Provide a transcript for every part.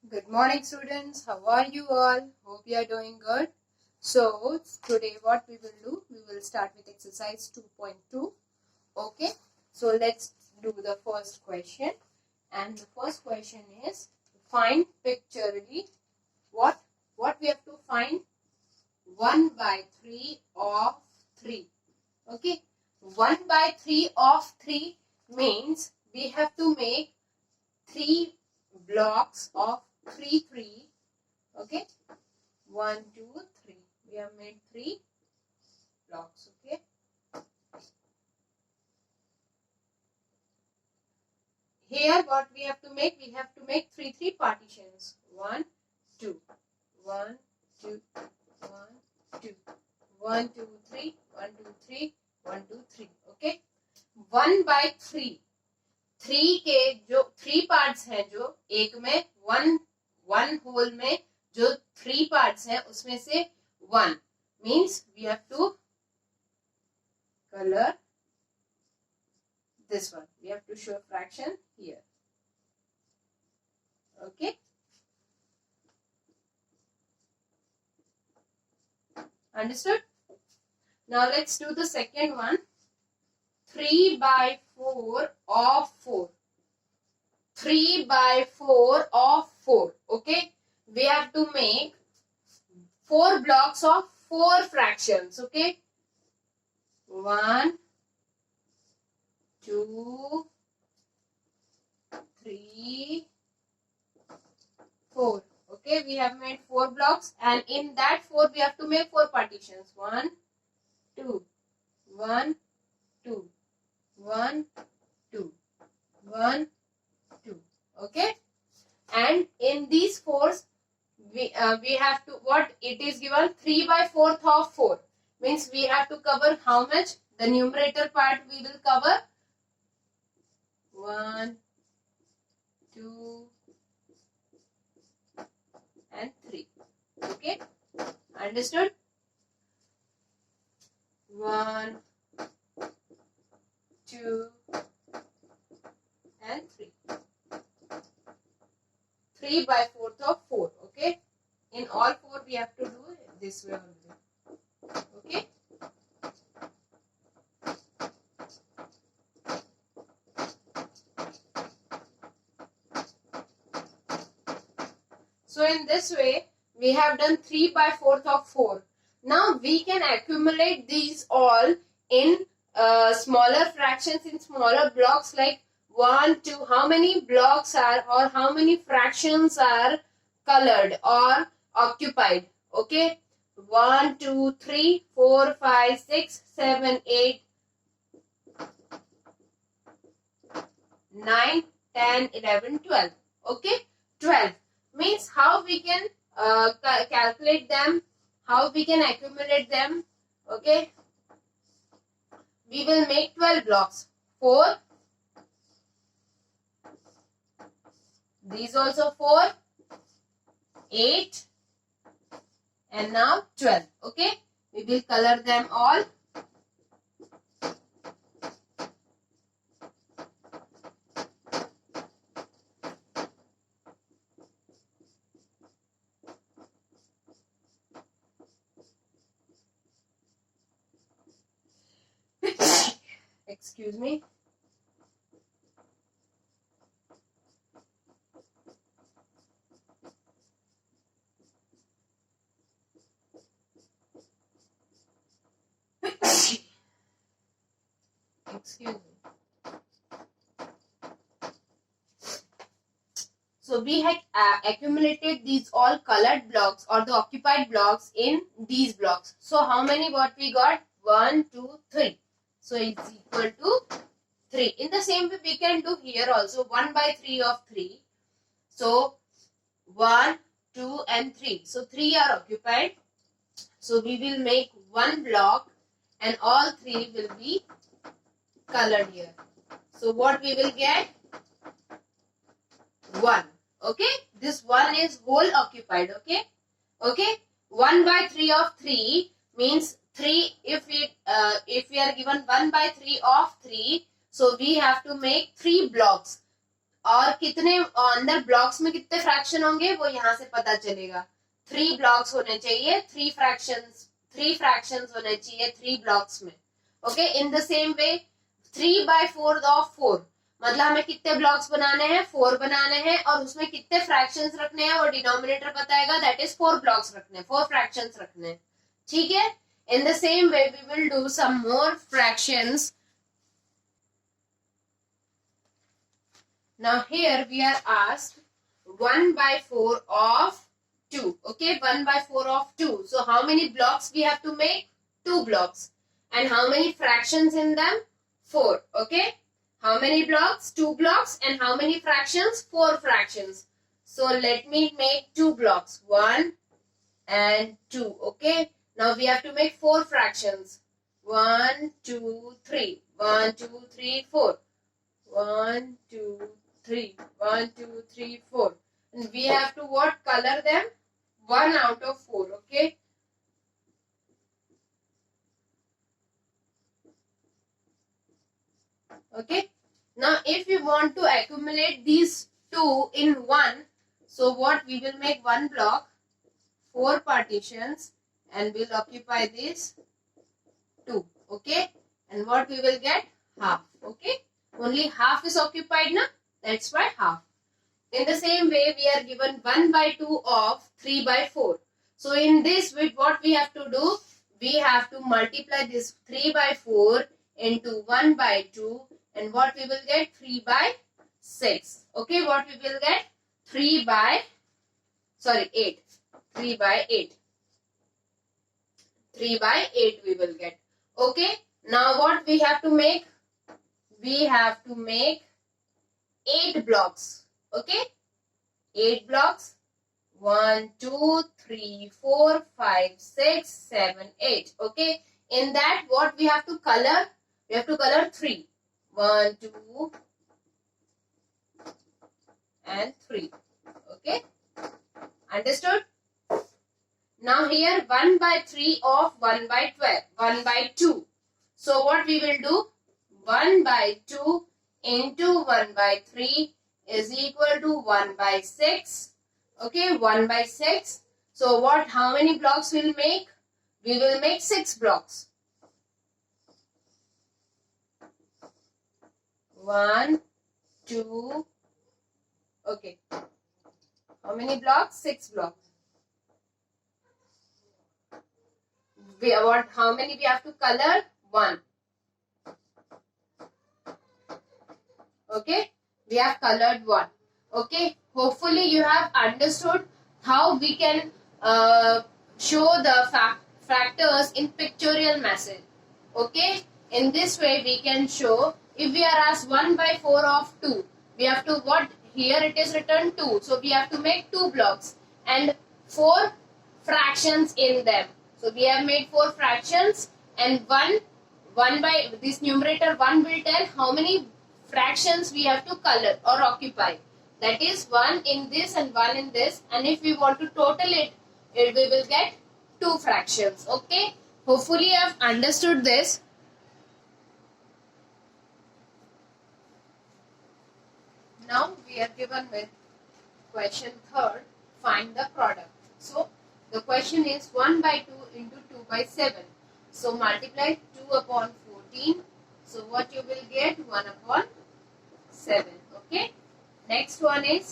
Good morning, students. How are you all? Hope you are doing good. So, today what we will do, we will start with exercise 2.2. Okay. So, let's do the first question. And the first question is, find pictorially what we have to find 1 by 3 of 3. Okay. 1 by 3 of 3 means we have to make 3 blocks of 3. Okay, 1 2 3, we have made 3 blocks. Okay, here what we have to make, 3 partitions. 1 2 1 2 1 2 1 2 3 1 2 3 1 2 3. Okay, 1 by 3 के जो 3 parts हैं, जो एक में one whole में जो 3 parts हैं, उसमें से 1 means we have to color this one. We have to show fraction here. Okay, understood? Now let's do the second one. 3 by 4 of 4. 3 by 4 of 4. Okay, we have to make 4 blocks of 4 fractions. Okay, 1 2 3 4. Okay, we have made 4 blocks, and in that 4 we have to make 4 partitions. 1 2 1 2 1 2 1 2. Okay, and in these 4s we have to, what it is given, 3 by 4th of 4 means we have to cover how much? The numerator part we will cover 1 2 and 3. Okay, understood? 1 2 and 3. 3 by 4th of 4. Okay, in all 4 we have to do it this way only. Okay, so in this way we have done 3 by 4th of 4. Now we can accumulate these all in smaller fractions, in smaller blocks, like 1 2. How many blocks are, or how many fractions are colored or occupied? Okay, 1 2 3 4 5 6 7 8 9 10 11 12. Okay, 12 means how we can calculate them, how we can accumulate them. Okay, we will make 12 blocks. 4, these also 4, 8, and now 12. Okay, we will color them all. Excuse me. Excuse me. So we had accumulated these all colored blocks or the occupied blocks in these blocks. So how many what we got? 1 2 3. So it's equal to 3. In the same way we can do here also, 1 by 3 of 3. So 1 2 and 3. So 3 are occupied. So we will make 1 block and all 3 will be colored here. So what we will get? 1. Okay, this 1 is whole occupied. Okay, okay, 1 by 3 of 3 means 3. If we are given 1 by 3 of 3, so we have to make 3 blocks और कितने अंदर blocks में कितने fraction होंगे वो यहाँ से पता चलेगा. 3 ब्लॉक्स होने चाहिए, 3 फ्रैक्शंस होने चाहिए 3 ब्लॉक्स में. Okay, in the same way 3/4 of 4 मतलब हमें कितने ब्लॉक्स बनाने हैं, 4 बनाने हैं, और उसमें कितने फ्रैक्शंस रखने हैं वो डिनोमिनेटर बताएगा, दैट इज 4 ब्लॉक्स रखने हैं, 4 फ्रैक्शंस रखने हैं. ठीक है. In the same way we will do some more fractions. Now here we are asked 1/4 of 2. Okay, 1/4 of 2. So how many blocks we have to make? 2 blocks. And how many fractions in them? 4. Okay. How many blocks? 2 blocks. And how many fractions? 4 fractions. So let me make 2 blocks. 1 and 2. Okay. Now we have to make 4 fractions. 1, 2, 3. 1, 2, 3, 4. 1, 2, 3. 1, 2, 3, 4. And we have to what? Color them? 1 out of 4. Okay. Okay. Now if we want to accumulate these 2 in 1, so what? We will make 1 block, 4 partitions, and we'll occupy this 2. Okay. And what we will get? Half. Okay. Only half is occupied now. That's why half. In the same way, we are given 1/2 of 3/4. So in this, with what we have to do? We have to multiply this 3/4 into 1/2, and what we will get? 3/6. Okay, what we will get? 8. 3/8. 3/8 we will get. Okay, now what we have to make? We have to make 8 blocks. Okay, 8 blocks. 1, 2, 3, 4, 5, 6, 7, 8. Okay, in that what we have to color? We have to color 3. 1, 2, and 3. Okay, understood? Now here 1/3 of 1/12, 1/2. So what we will do? 1/2 into 1/3 is equal to 1/6. Okay, 1/6. So what? How many blocks we'll make? We will make 6 blocks. 1, 2. Okay. How many blocks? 6 blocks. How many we have to color? 1. Okay, we have colored 1. Okay, hopefully you have understood how we can show the factors in pictorial message. Okay, in this way we can show, if we are asked 1/4 of 2, we have to what? Here it is written 2, so we have to make 2 blocks and 4 fractions in them. So we have made 4 fractions, and 1 by this numerator 1 will tell how many fractions we have to color or occupy. That is 1 in this and 1 in this, and if we want to total it, we will get 2 fractions. Okay, hopefully you have understood this. Now we are given with question 3rd, find the product. So the question is 1/2 into 2/7. So multiply 2 upon 14. So what you will get? 1 upon 7. Okay. Next one is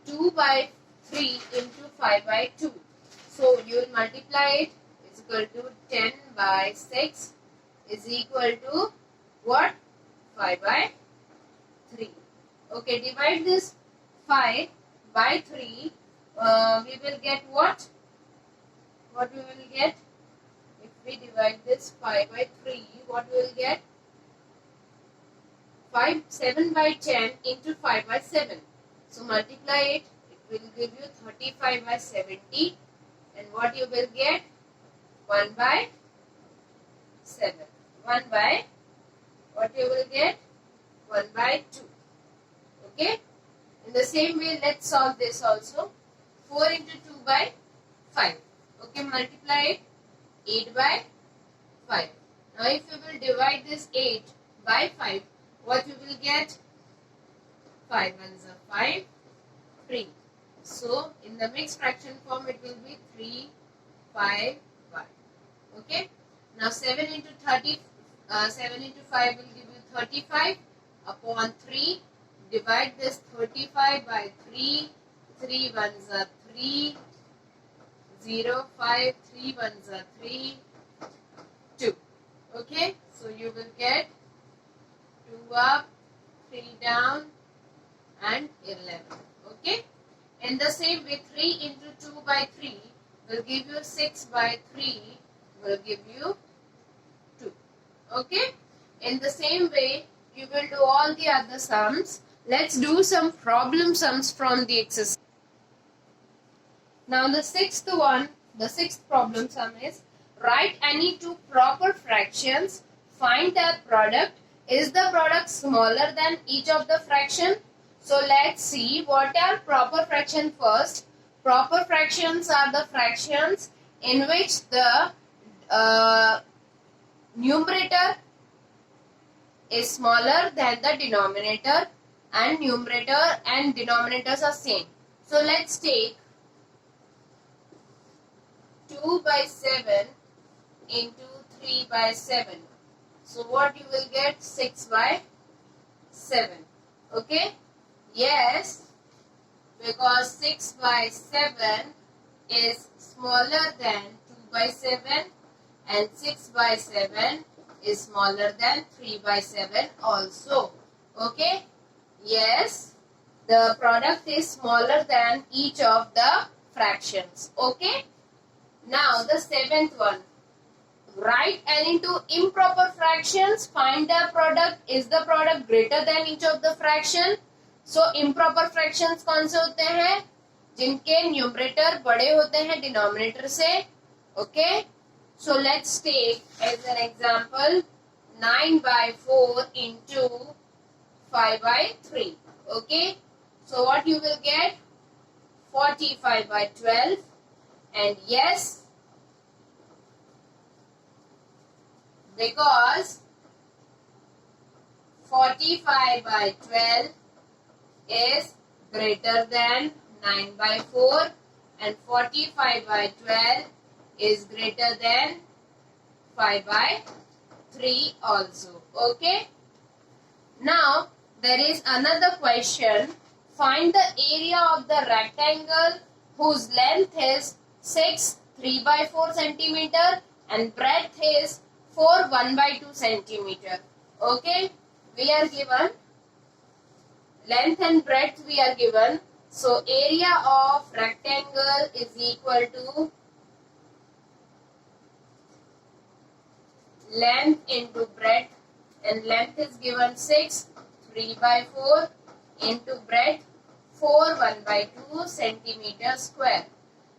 2/3 into 5/2. So you will multiply it. It's equal to 10/6 is equal to what? 5/3. Okay. Divide this 5/3. We will get what? What we will get? If we divide this 5/3, what we will get? 7/10 into 5/7. So multiply it. It will give you 35/70. And what you will get? 1/7. 1/, what you will get? 1/2. Okay. In the same way, let's solve this also. 4 into 2/5. Okay, multiply it. 8/5. Now if you will divide this 8/5, what you will get? 5 ones are 5, 3. So in the mixed fraction form it will be 3, 5, 1. Okay. Now 7 into 30, 7 into 5 will give you 35 upon 3. Divide this 35 by 3. 3 ones are 3. 0, 5, 3 ones are 3, 2. Okay. So you will get 2 up, 3 down and 11. Okay. In the same way 3 into 2 by 3 will give you 6 by 3 will give you 2. Okay. In the same way you will do all the other sums. Let's do some problem sums from the exercise. Now the sixth problem sum is write any two proper fractions, find their product. Is the product smaller than each of the fraction? So let's see what are proper fraction first. Proper fractions are the fractions in which the numerator is smaller than the denominator and numerator and denominators are same. So let's take 2 by 7 into 3 by 7. So what you will get? 6 by 7. Okay? Yes, because 6 by 7 is smaller than 2 by 7 and 6 by 7 is smaller than 3 by 7 also. Okay? Yes, the product is smaller than each of the fractions. Okay? Now the seventh one. Write any two improper fractions. Find the product. Is the product greater than each of the fraction? So improper fractions कौन से होते हैं? जिनके numerator बड़े होते हैं denominator से. Okay. So let's take as an example 9 by 4 into 5 by 3. Okay. So what you will get? 45 by 12. And yes, because 45 by 12 is greater than 9 by 4 and 45 by 12 is greater than 5 by 3 also. Okay. Now there is another question. Find the area of the rectangle whose length is 6 3 by 4 centimeter and breadth is 4 1 by 2 centimeter. Okay, we are given length and breadth we are given. So area of rectangle is equal to length into breadth, and length is given 6 3 by 4 into breadth 4 1 by 2 centimeter square.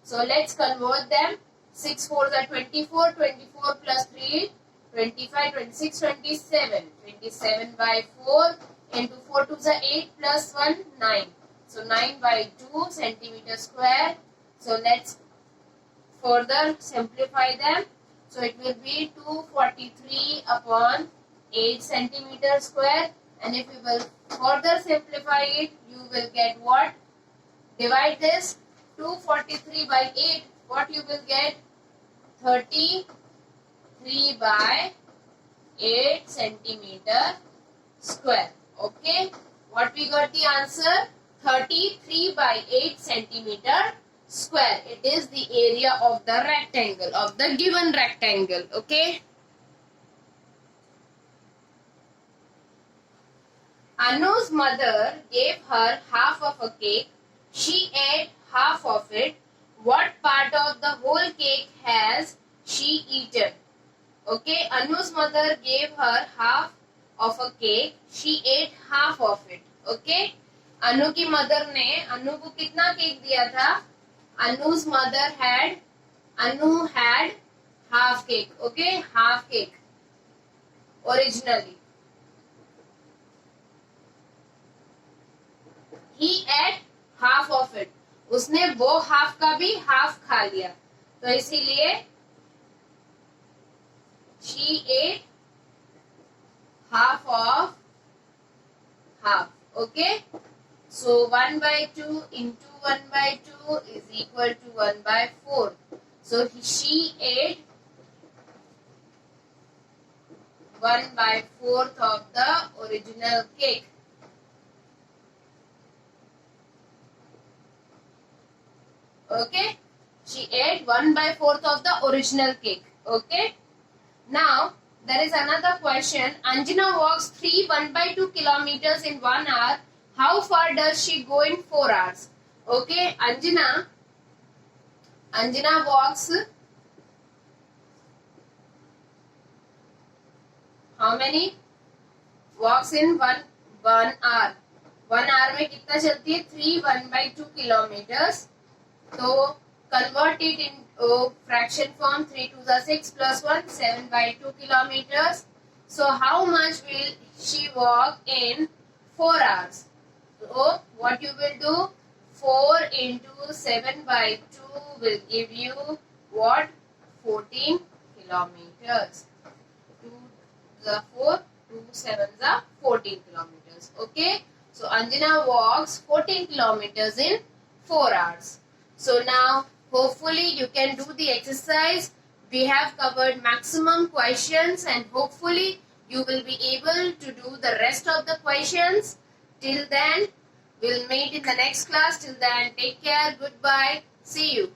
So let's convert them. 6 4s are 24, 24 plus 3, 25, 26, 27. 27 by 4 into 4 2s are 8 plus 1, 9. So 9 by 2 centimeter square. So let's further simplify them. So it will be 243 upon 8 centimeter square. And if you will further simplify it, you will get what? Divide this 243 by 8. What you will get? 33 by 8 centimeter square. Okay. What we got the answer? 33 by 8 centimeter square. It is the area of the rectangle, of the given rectangle. Okay. Anu's mother gave her half of a cake. She ate half of it. What part of the whole cake has she eaten? Okay, Anu's mother gave her half of a cake. She ate half of it. Okay, Anu की mother ने Anu को कितना cake दिया था? Anu's mother had Anu had half cake. Okay, half cake originally. He ate half of it. उसने वो half का भी हाफ खा लिया, तो इसीलिए she ate half of half. Okay. So 1 by 2 into 1 by 2 is equal to 1 by 4. So she ate 1 by 4th of the original cake. Okay. She ate 1 by 4th of the original cake. Okay. Now, there is another question. Anjana walks 1 by 2 kilometers in 1 hour. How far does she go in 4 hours? Okay, Anjana walks how many? Walks in 1 hour. 1 hour में कितना चलती है? 1 by 2 kilometers. So, convert it in fraction form. 3 2s are 6 plus 1, 7 by 2 kilometers. So, how much will she walk in 4 hours? So, what you will do? 4 into 7 by 2 will give you what? 14 kilometers. 2 the 4, 2 7s are 14 kilometers. Okay. So, Anjana walks 14 kilometers in 4 hours. So, now hopefully you can do the exercise. We have covered maximum questions and hopefully you will be able to do the rest of the questions. Till then, we'll meet in the next class. Till then, take care. Goodbye. See you.